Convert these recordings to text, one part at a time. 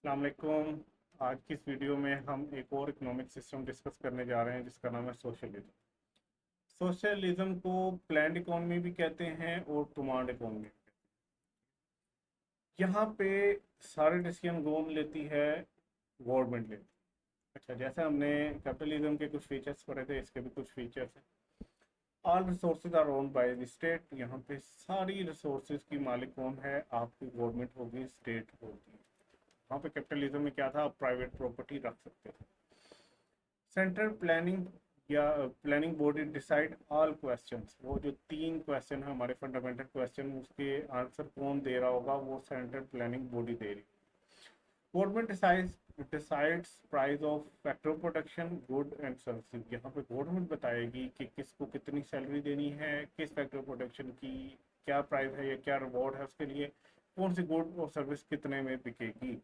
अस्सलाम वालेकुम। आज की इस वीडियो में हम एक और इकोनॉमिक सिस्टम डिस्कस करने जा रहे हैं जिसका नाम है सोशलिज्म। सोशलिज्म को प्लान्ड इकोनॉमी भी कहते हैं और कमांड इकोनॉमी। यहाँ पे सारे डिसीजन कौन लेती है? गवर्नमेंट लेती है। अच्छा, जैसे हमने कैपिटलिज्म के कुछ फीचर्स पढ़े थे, इसके भी कुछ फीचर्स हैं। All resources are owned by the state. यहाँ पे सारी रिसोर्सेज की मालिक कौन है? आपकी गवर्नमेंट होगी, स्टेट होगी। वहाँ पे कैपिटलिज्म में क्या था? आप प्राइवेट प्रॉपर्टी रख सकते थे। सेंट्रल प्लानिंग या planning body decide all questions. वो जो तीन क्वेश्चन है हमारे फंडामेंटल क्वेश्चन, उसके आंसर कौन दे रहा होगा? वो सेंट्रल प्लानिंग बॉडी दे रही। Government decides price of factor production good and service. यहाँ पे गवर्नमेंट बताएगी कि किसको कितनी सैलरी देनी है, किस फैक्टर प्रोडक्शन की क्या प्राइस है या क्या रिवॉर्ड है उसके लिए, कौन सी गुड और सर्विस कितने में बिकेगी।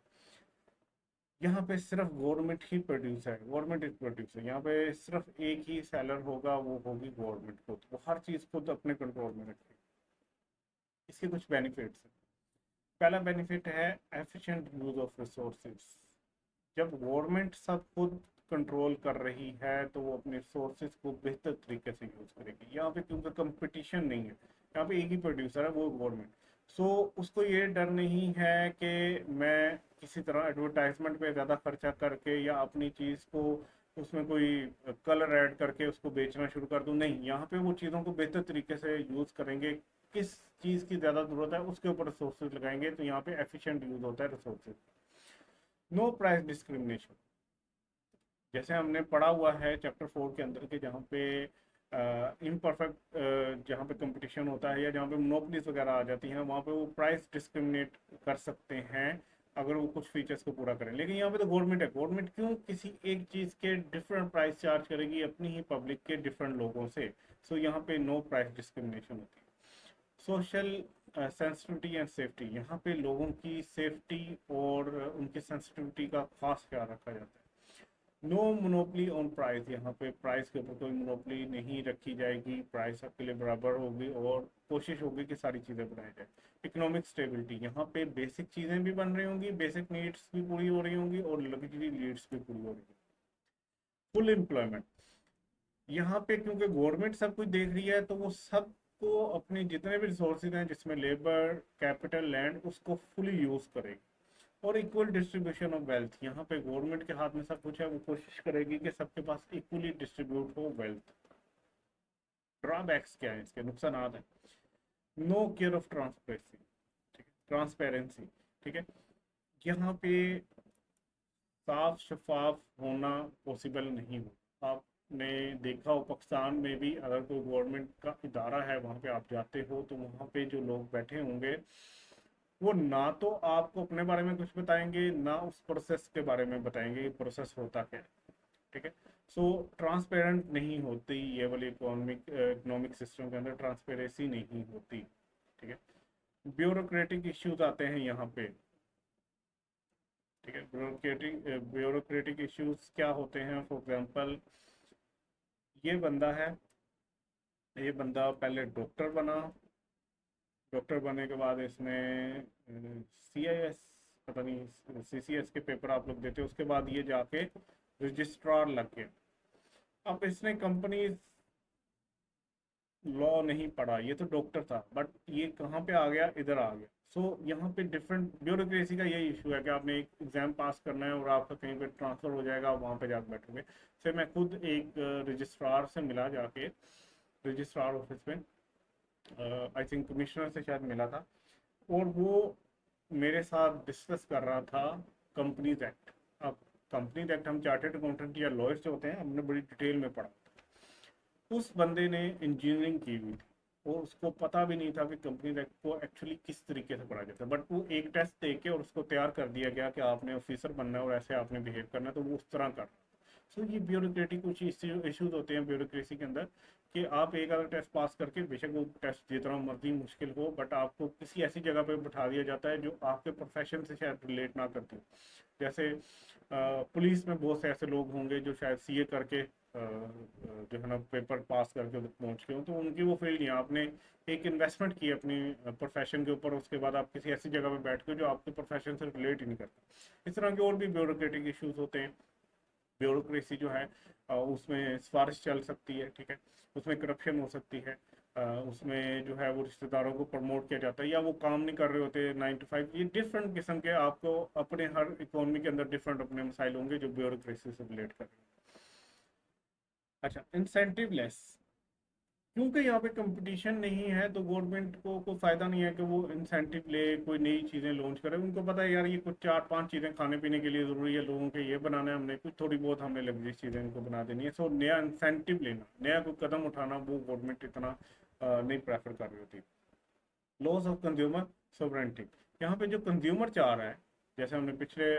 यहाँ पे सिर्फ गवर्नमेंट ही प्रोड्यूस है, गवर्नमेंट इज प्रोड्यूसर। यहाँ पे सिर्फ एक ही सेलर होगा, वो होगी गवर्नमेंट। खुद वो हर चीज़ खुद अपने कंट्रोल में रखेगी। इसके कुछ बेनिफिट्स हैं। पहला बेनिफिट है एफिशिएंट यूज ऑफ रिसोर्सेज। जब गवर्नमेंट सब खुद कंट्रोल कर रही है तो वो अपने रिसोर्सेज को बेहतर तरीके से यूज करेगी। यहाँ पे क्योंकि कंपटीशन नहीं है, यहाँ पे एक ही प्रोड्यूसर है, वो गवर्नमेंट। सो उसको ये डर नहीं है कि मैं किसी तरह एडवर्टाइजमेंट पे ज़्यादा खर्चा करके या अपनी चीज़ को उसमें कोई कलर ऐड करके उसको बेचना शुरू कर दूँ। नहीं, यहाँ पे वो चीज़ों को बेहतर तरीके से यूज़ करेंगे। किस चीज़ की ज़्यादा ज़रूरत है उसके ऊपर रिसोर्सेज लगाएंगे, तो यहाँ पे एफिशिएंट यूज़ होता है रिसोर्सेज। No price discrimination. जैसे हमने पढ़ा हुआ है चैप्टर 4 के अंदर के, जहाँ पे इम्परफेक्ट जहाँ पे कंपटीशन होता है या जहाँ पे मोनोपलीज वगैरह आ जाती हैं, वहाँ पे वो प्राइस डिस्क्रिमिनेट कर सकते हैं अगर वो कुछ फीचर्स को पूरा करें। लेकिन यहाँ पे तो गवर्नमेंट है, गवर्नमेंट क्यों किसी एक चीज़ के डिफरेंट प्राइस चार्ज करेगी अपनी ही पब्लिक के डिफरेंट लोगों से? सो यहाँ पे नो प्राइस डिस्क्रिमिनेशन होती है। Social sensitivity and safety. यहाँ पे लोगों की सेफ्टी और उनकी सेंसिटिविटी का खास ख्याल रखा जाता है। No monopoly on price. यहाँ पे प्राइस के ऊपर कोई मोनोपली नहीं रखी जाएगी, प्राइस सबके लिए बराबर होगी और कोशिश होगी कि सारी चीज़ें बनाई जाए। Economic stability. यहाँ पे बेसिक चीज़ें भी बन रही होंगी, बेसिक नीड्स भी पूरी हो रही होंगी और लग्जरी नीड्स भी पूरी हो रही होंगी। Full employment. यहाँ पे क्योंकि गवर्नमेंट सब कुछ देख रही है तो वो सबको अपने जितने भी रिसोर्सेज हैं जिसमें लेबर, कैपिटल, लैंड, उसको फुली यूज़ करेगी। और इक्वल डिस्ट्रीब्यूशन ऑफ वेल्थ। यहाँ पे गवर्नमेंट के हाथ में सब कुछ है, वो कोशिश करेगी कि सबके पास इक्वली डिस्ट्रीब्यूट हो वेल्थ। ड्रॉबैक्स क्या है? इसके नुकसान हैं। No care of transparency. ठीक है, ट्रांसपेरेंसी। ठीक है, यहाँ पे साफ शफाफ होना पॉसिबल नहीं हो। आपने देखा हो पाकिस्तान में भी अगर कोई गवर्नमेंट का इदारा है वहाँ पे आप जाते हो तो वहाँ पे जो लोग बैठे होंगे वो ना तो आपको अपने बारे में कुछ बताएंगे, ना उस प्रोसेस के बारे में बताएंगे कि प्रोसेस होता क्या है। ठीक है, सो ट्रांसपेरेंट नहीं होती ये वाली इकोनॉमिक सिस्टम के अंदर, ट्रांसपेरेंसी नहीं होती। ठीक है, ब्यूरोक्रेटिक इश्यूज आते हैं यहाँ पे। ठीक है, ब्यूरोक्रेटिक इश्यूज क्या होते हैं? फॉर एग्जांपल, ये बंदा है, ये बंदा पहले डॉक्टर बना, डॉक्टर बनने के बाद इसने CIS, पता नहीं CCS के पेपर आप लोग देते हो, उसके बाद ये जाके रजिस्ट्रार लग गया। अब इसने कंपनी लॉ नहीं पढ़ा, ये तो डॉक्टर था, बट ये कहाँ पे आ गया? इधर आ गया। सो यहाँ पे डिफरेंट ब्यूरोक्रेसी का यही इशू है कि आपने एक एग्जाम पास करना है और आपका कहीं पे ट्रांसफर हो जाएगा, आप वहाँ पे जाकर बैठोगे। फिर मैं खुद एक रजिस्ट्रार से मिला जाके, रजिस्ट्रार ऑफिस में, आई थिंक कमिश्नर से शायद मिला था, और वो मेरे साथ डिस्कस कर रहा था कंपनीज एक्ट। अब कंपनीज एक्ट हम चार्टेड अकाउंटेंट या लॉयर्स जो होते हैं हमने बड़ी डिटेल में पढ़ा। उस बंदे ने इंजीनियरिंग की हुई थी और उसको पता भी नहीं था कि कंपनी एक्ट को एक्चुअली किस तरीके से पढ़ा जाता है, बट वो एक टेस्ट दे के और उसको तैयार कर दिया गया कि आपने ऑफिसर बनना है और ऐसे आपने बिहेव करना है, तो वो उस तरह कर। सो ये ब्यूरोक्रेटिक कुछ इश्यूज होते हैं ब्यूरोक्रेसी के अंदर कि आप एक अगर टेस्ट पास करके, बेशक वो टेस्ट जितना मर्जी मुश्किल हो, बट आपको किसी ऐसी जगह पे बैठा दिया जाता है जो आपके प्रोफेशन से शायद रिलेट ना करती हो। जैसे पुलिस में बहुत से ऐसे लोग होंगे जो शायद CA करके जो है ना पेपर पास करके उधर पहुंच गए हो, तो उनकी वो फील्ड नहीं है। आपने एक इन्वेस्टमेंट की अपनी प्रोफेशन के ऊपर, उसके बाद आप किसी ऐसी जगह पे बैठ के जो आपके प्रोफेशन से रिलेट ही नहीं करता। इस तरह के और भी ब्यूरोक्रेटिक इश्यूज होते हैं। ब्यूरोक्रेसी जो है उसमें सिफारिश चल सकती है, ठीक है, उसमें करप्शन हो सकती है, उसमें जो है वो रिश्तेदारों को प्रमोट किया जाता है, या वो काम नहीं कर रहे होते 9 to 5। ये डिफरेंट किस्म के आपको अपने हर इकोनॉमी के अंदर डिफरेंट अपने मसाइल होंगे जो ब्यूरोक्रेसी से रिलेट कर रहे हैं। अच्छा, इंसेंटिव लेस, क्योंकि यहाँ पे कंपटीशन नहीं है तो गवर्नमेंट को कोई फायदा नहीं है कि वो इंसेंटिव ले, कोई नई चीज़ें लॉन्च करे। उनको पता है यार ये कुछ 4-5 चीज़ें खाने पीने के लिए ज़रूरी है लोगों के, ये बनाना है हमने, कुछ थोड़ी बहुत हमने लग्जरी चीज़ें इनको बना देनी है। सो नया इंसेंटिव लेना, नया कोई कदम उठाना, वो गवर्नमेंट इतना नहीं प्रेफर कर रही होती। लॉस ऑफ कंज्यूमर सोवरेंटी, यहाँ पे जो कंज्यूमर चाह रहा है, जैसे हमने पिछले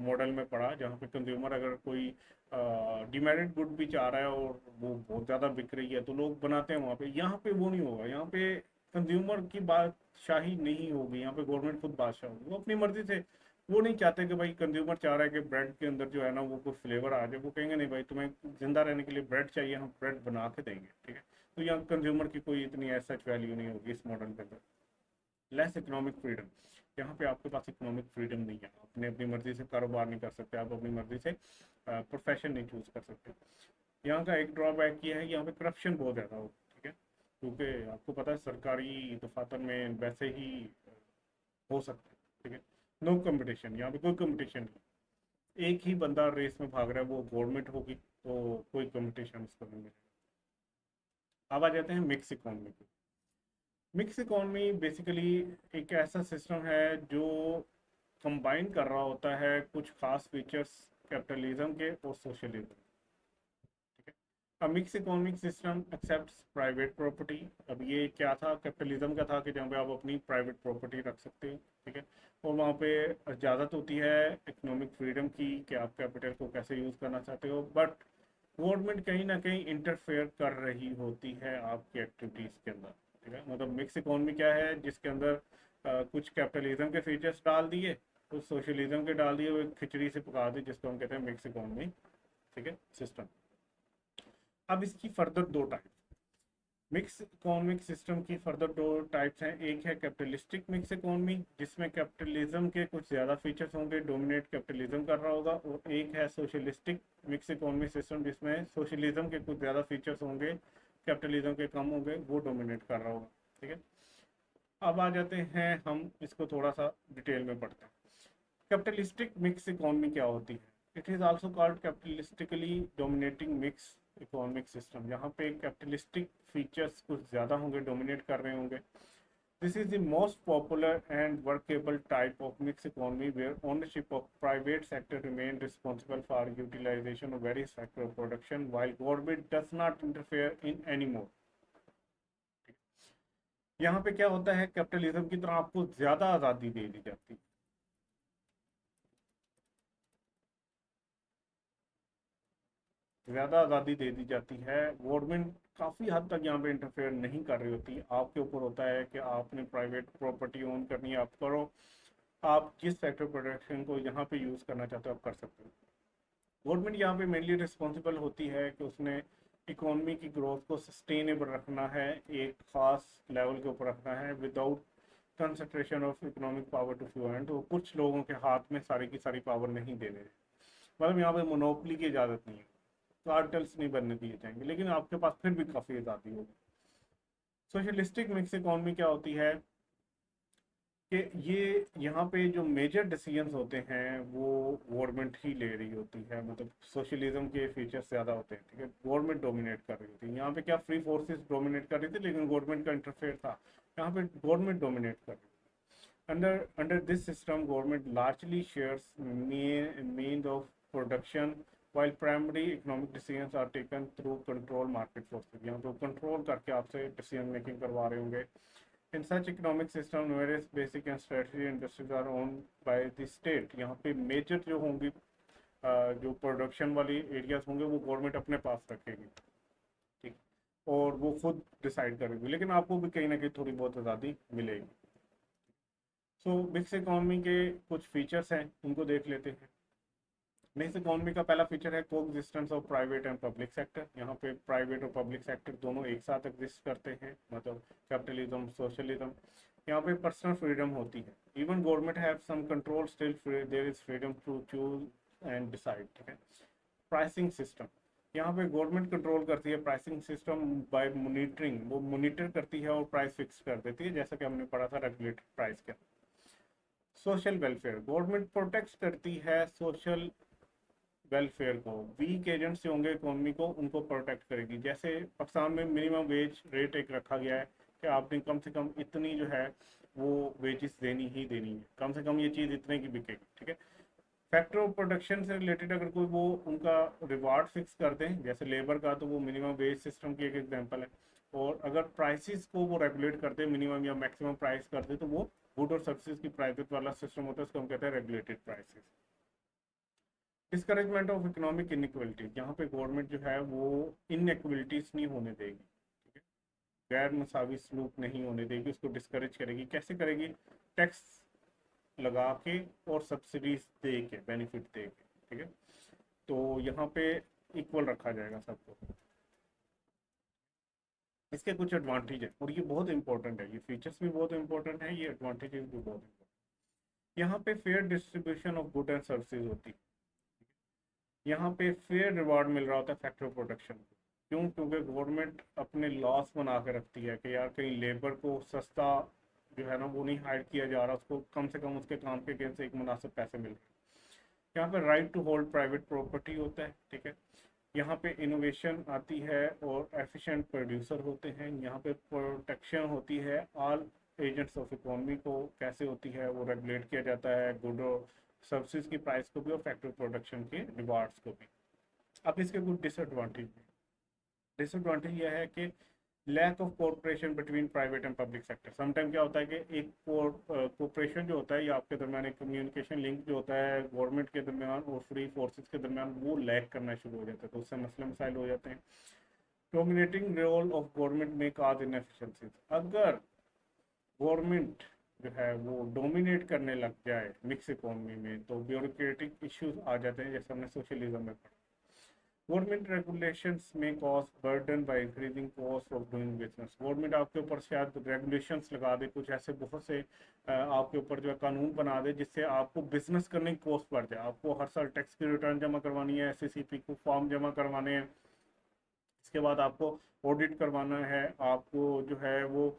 मॉडल में पढ़ा, जहाँ पे कंज्यूमर अगर कोई डिमेरिड गुड भी चाह रहा है और वो बहुत ज़्यादा बिक रही है तो लोग बनाते हैं वहाँ पे। यहाँ पे वो नहीं होगा, यहाँ पे कंज्यूमर की बादशाही नहीं होगी, यहाँ पे गवर्नमेंट खुद बादशाह होगी। वो अपनी मर्जी से, वो नहीं चाहते कि भाई कंज्यूमर चाह रहा है कि ब्रेड के अंदर जो है ना वो कोई फ्लेवर आ जाए, वो कहेंगे नहीं भाई तुम्हें जिंदा रहने के लिए ब्रेड चाहिए, हम ब्रेड बना के देंगे, ठीक है। तो यहाँ कंज्यूमर की कोई इतनी एज सच वैल्यू नहीं होगी इस मॉडल के अंदर। लेस इकोनॉमिक फ्रीडम, यहाँ पे आपके पास इकोनॉमिक फ्रीडम नहीं है, अपने अपनी मर्जी से कारोबार नहीं कर सकते, आप अपनी मर्जी से प्रोफेशन नहीं चूज कर सकते। यहाँ का एक ड्रॉबैक ये है कि यहाँ पे करप्शन बहुत ज़्यादा हो, ठीक है, क्योंकि आपको पता है सरकारी दफातर में वैसे ही हो सकता है, ठीक है। नो कंपटीशन, यहाँ पे कोई कंपटीशन नहीं, एक ही बंदा रेस में भाग रहा है, वो गवर्नमेंट होगी तो कोई कंपटीशन उसको नहीं मिलेगा। अब आ जाते हैं मिक्स इकोनॉमी पे। मिक्स इकोनॉमी बेसिकली एक ऐसा सिस्टम है जो कंबाइन कर रहा होता है कुछ खास फीचर्स कैपिटलिज्म के और सोशलिज्म, ठीक है। अब mix economic system accepts private property. अब ये क्या था, कैपिटलिज्म का था कि जहाँ पे आप अपनी प्राइवेट प्रॉपर्टी रख सकते हो, ठीक है, और वहाँ पे इजाज़त होती है इकोनॉमिक फ्रीडम की कि आप कैपिटल को कैसे यूज़ करना चाहते हो। बट गवर्नमेंट कहीं ना कहीं इंटरफेयर कर रही होती है आपकी एक्टिविटीज़ के अंदर, ठीक है। मतलब मिक्स इकोनॉमी क्या है, जिसके अंदर कुछ कैपिटलिज्म के फीचर्स डाल दिए, कुछ सोशलिज्म के डाल दिए, वो एक खिचड़ी से पका दी, जिसको हम कहते हैं मिक्स इकोनॉमी, ठीक है, सिस्टम। अब इसकी फर्दर दो टाइप, मिक्स इकोनॉमिक सिस्टम की फर्दर दो टाइप्स हैं। एक है कैपिटलिस्टिक मिक्स इकोनॉमी, जिसमें कैपिटलिज्म के कुछ ज़्यादा फीचर्स होंगे, डोमिनेट कैपिटलिज्म कर रहा होगा। और एक है सोशलिस्टिक मिक्स इकोनॉमी सिस्टम, जिसमें सोशलिज्म के कुछ ज़्यादा फीचर्स होंगे, कैपिटलिज्म के कम होंगे, वो डोमिनेट कर रहा होगा, ठीक है। अब आ जाते हैं, हम इसको थोड़ा सा डिटेल में पढ़ते हैं। कैपिटलिस्टिक मिक्स इकोनॉमी क्या होती है? It is also called capitalistically dominating mix economic system. यहाँ पे कैपिटलिस्टिक फीचर्स कुछ ज़्यादा होंगे, डोमिनेट कर रहे होंगे। This is the most popular and workable type of mix economy where ownership of private sector remain responsible for utilization of various factor of production while government does not interfere in any more. यहाँ पे क्या होता है, capitalism की तरह आपको ज़्यादा आज़ादी दे दी जाती है। ज़्यादा आज़ादी दे दी जाती है, गवर्नमेंट काफ़ी हद तक यहाँ पे इंटरफेयर नहीं कर रही होती। आपके ऊपर होता है कि आपने प्राइवेट प्रॉपर्टी ओन करनी है, आप करो, आप जिस सेक्टर प्रोडक्शन को यहाँ पे यूज़ करना चाहते हो आप कर सकते हो। गवर्नमेंट यहाँ पे मेनली रिस्पॉन्सिबल होती है कि उसने इकोनॉमी की ग्रोथ को सस्टेनेबल रखना है, एक खास लेवल के ऊपर रखना है, without concentration of economic power to few hand. तो कुछ लोगों के हाथ में सारी की सारी पावर नहीं दे रहे, मतलब यहाँ पे मोनोपली की इजाज़त नहीं है, कार्टल्स नहीं बनने दिए जाएंगे, लेकिन आपके पास फिर भी काफ़ी आज़ादी होगी। सोशलिस्टिक मिक्स इकोनॉमी क्या होती है कि ये यहाँ पे जो मेजर डिसीजंस होते हैं वो गवर्नमेंट ही ले रही होती है, मतलब सोशलिज्म के फीचर्स ज़्यादा होते हैं, ठीक है, गवर्नमेंट डोमिनेट कर रही होती है। यहाँ पे क्या फ्री फोर्सेस डोमिनेट कर रही थी, लेकिन गवर्नमेंट का इंटरफेयर था, यहाँ पे गवर्नमेंट डोमिनेट कर रही थी। Under this system government largely shares means of production while primary economic decisions are taken through control market forces। यहाँ पे कंट्रोल करके आपसे डिसीजन मेकिंग करवा रहे होंगे। In such economic system, various basic and strategy industries are owned by the state। यहाँ पे major जो होंगी जो प्रोडक्शन वाली एरियाज होंगे वो गवर्नमेंट अपने पास रखेगी, ठीक, और वो खुद डिसाइड करेगी, लेकिन आपको भी कहीं ना कहीं थोड़ी बहुत आज़ादी मिलेगी। सो मिक्स इकोनॉमी के कुछ फीचर्स हैं, उनको देख लेते हैं। मिक्स इकोनॉमी का पहला फीचर है coexistence of private and public sector. यहाँ पे प्राइवेट और पब्लिक सेक्टर दोनों एक साथ एग्जिस्ट करते हैं, मतलब कैपिटलिज्म सोशलिज्म। यहाँ पे पर्सनल फ्रीडम होती है, even government have some control, still there is freedom to choose and decide. ठीक है। प्राइसिंग सिस्टम, यहाँ पे गवर्नमेंट कंट्रोल करती है प्राइसिंग सिस्टम बाय मॉनिटरिंग, वो मॉनिटर करती है और प्राइस फिक्स कर देती है, जैसा कि हमने पढ़ा था रेगुलेटेड प्राइस के। सोशल वेलफेयर, गवर्नमेंट प्रोटेक्ट करती है सोशल वेलफेयर को, वीक एजेंट्स जो होंगे इकोनॉमी को उनको प्रोटेक्ट करेगी। जैसे पाकिस्तान में मिनिमम वेज रेट एक रखा गया है कि आपने कम से कम इतनी जो है वो वेजेस देनी ही देनी है, कम से कम ये चीज़ इतने की बिकेगी। ठीक है। फैक्टर ऑफ प्रोडक्शन से रिलेटेड अगर कोई वो उनका रिवार्ड फिक्स कर दें, जैसे लेबर का, तो वो मिनिमम वेज सिस्टम की एक एग्जांपल है। और अगर प्राइसेस को वो रेगुलेट कर दे, मिनिमम या मैक्सिमम प्राइस कर दे, तो वो गुड और सर्विसेज की प्राइवेट वाला सिस्टम होता है, उसको हम कहते हैं regulated prices. Discouragement of economic inequality, यहाँ पे गवर्नमेंट जो है वो इनइक्वलिटीज नहीं होने देगी, ठीक है, गैर मसावी सलूक नहीं होने देगी, उसको डिस्करेज करेगी। कैसे करेगी? टैक्स लगा के और सब्सिडीज दे के, बेनिफिट दे के। ठीक है। तो यहाँ पे इक्वल रखा जाएगा सबको। इसके कुछ एडवांटेज है और ये बहुत इंपॉर्टेंट है, ये फीचर्स भी बहुत इंपॉर्टेंट है, ये एडवांटेजेस भी बहुत इंपॉर्टेंट। यहाँ पे fair distribution of good and services होती है। यहाँ पे फेयर रिवार्ड मिल रहा होता है फैक्टर ऑफ प्रोडक्शन को। क्यों? क्योंकि गवर्नमेंट अपने लॉस बना के रखती है कि यार कहीं लेबर को सस्ता जो है ना वो नहीं हायर किया जा रहा, उसको कम से कम उसके काम के गेंद से एक मुनासिब पैसे मिल रहे हैं। यहाँ पे right to hold private property होता है। ठीक है। यहाँ पे इनोवेशन आती है और एफिशिएंट प्रोड्यूसर होते हैं। यहाँ पे प्रोटेक्शन होती है ऑल एजेंट्स ऑफ इकोनॉमी को, कैसे होती है वो रेगुलेट किया जाता है गुड और सर्विसेज की प्राइस को भी और फैक्ट्री प्रोडक्शन के रिवार्ड्स को भी। अब इसके कुछ डिसएडवांटेज हैं। डिसएडवांटेज यह है कि lack of cooperation between private and public sector. Sometime क्या होता है कि एक कोऑपरेशन जो होता है या आपके दरमियान एक कम्युनिकेशन लिंक जो होता है गवर्नमेंट के दरमियान और फ्री फोर्सेस के दरमियान, वो लैक करना शुरू हो जाता है, तो उससे मसले मसाइल हो जाते हैं। डोमिनेटिंग रोल ऑफ गवर्नमेंट में काज इनएफिशिएंसीज, अगर गवर्नमेंट जो है वो डोमिनेट करने लग जाए मिक्स इकोनॉमी में, तो ब्यूरोक्रेटिक इश्यूज आ जाते हैं, जैसे हमने सोशलिज्म में पढ़ा। गवर्नमेंट रेगुलेशंस में cause burden by increasing cost of doing business, government आपके ऊपर शायद रेगुलेशंस लगा दे, कुछ ऐसे बहुत से आपके ऊपर जो है कानून बना दे जिससे आपको बिजनेस करने की कॉस्ट बढ़ जाए। आपको हर साल टैक्स की रिटर्न जमा करवानी है, एससीसीपी को फॉर्म जमा करवाने हैं, इसके बाद आपको ऑडिट करवाना है, आपको जो है वो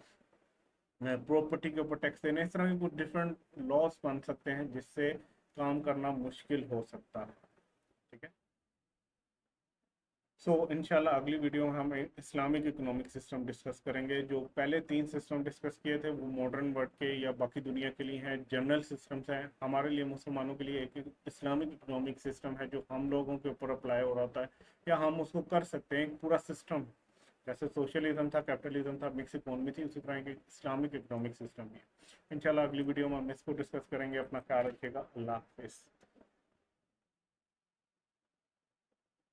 प्रॉपर्टी के ऊपर टैक्स देना, इस तरह के कुछ डिफरेंट लॉस बन सकते हैं जिससे काम करना मुश्किल हो सकता है। ठीक है। सो इंशाल्लाह अगली वीडियो में हम इस्लामिक इकोनॉमिक सिस्टम डिस्कस करेंगे। जो पहले 3 सिस्टम डिस्कस किए थे वो मॉडर्न वर्ल्ड के या बाकी दुनिया के लिए हैं, जनरल सिस्टम्स हैं। हमारे लिए मुसलमानों के लिए एक इस्लामिक इकोनॉमिक सिस्टम है जो हम लोगों के ऊपर अप्लाई हो रहा होता है, या हम उसको कर सकते हैं, एक पूरा सिस्टम। जैसे सोशलिज्म था, कैपिटलिज्म था, मिक्स इकोनॉमी थी, उसी तरह एक इस्लामिक इकोनॉमिक सिस्टम भी है। इंशाल्लाह अगली वीडियो में हम इसको डिस्कस करेंगे। अपना ख्याल रखिएगा। अल्लाह हाफिज़।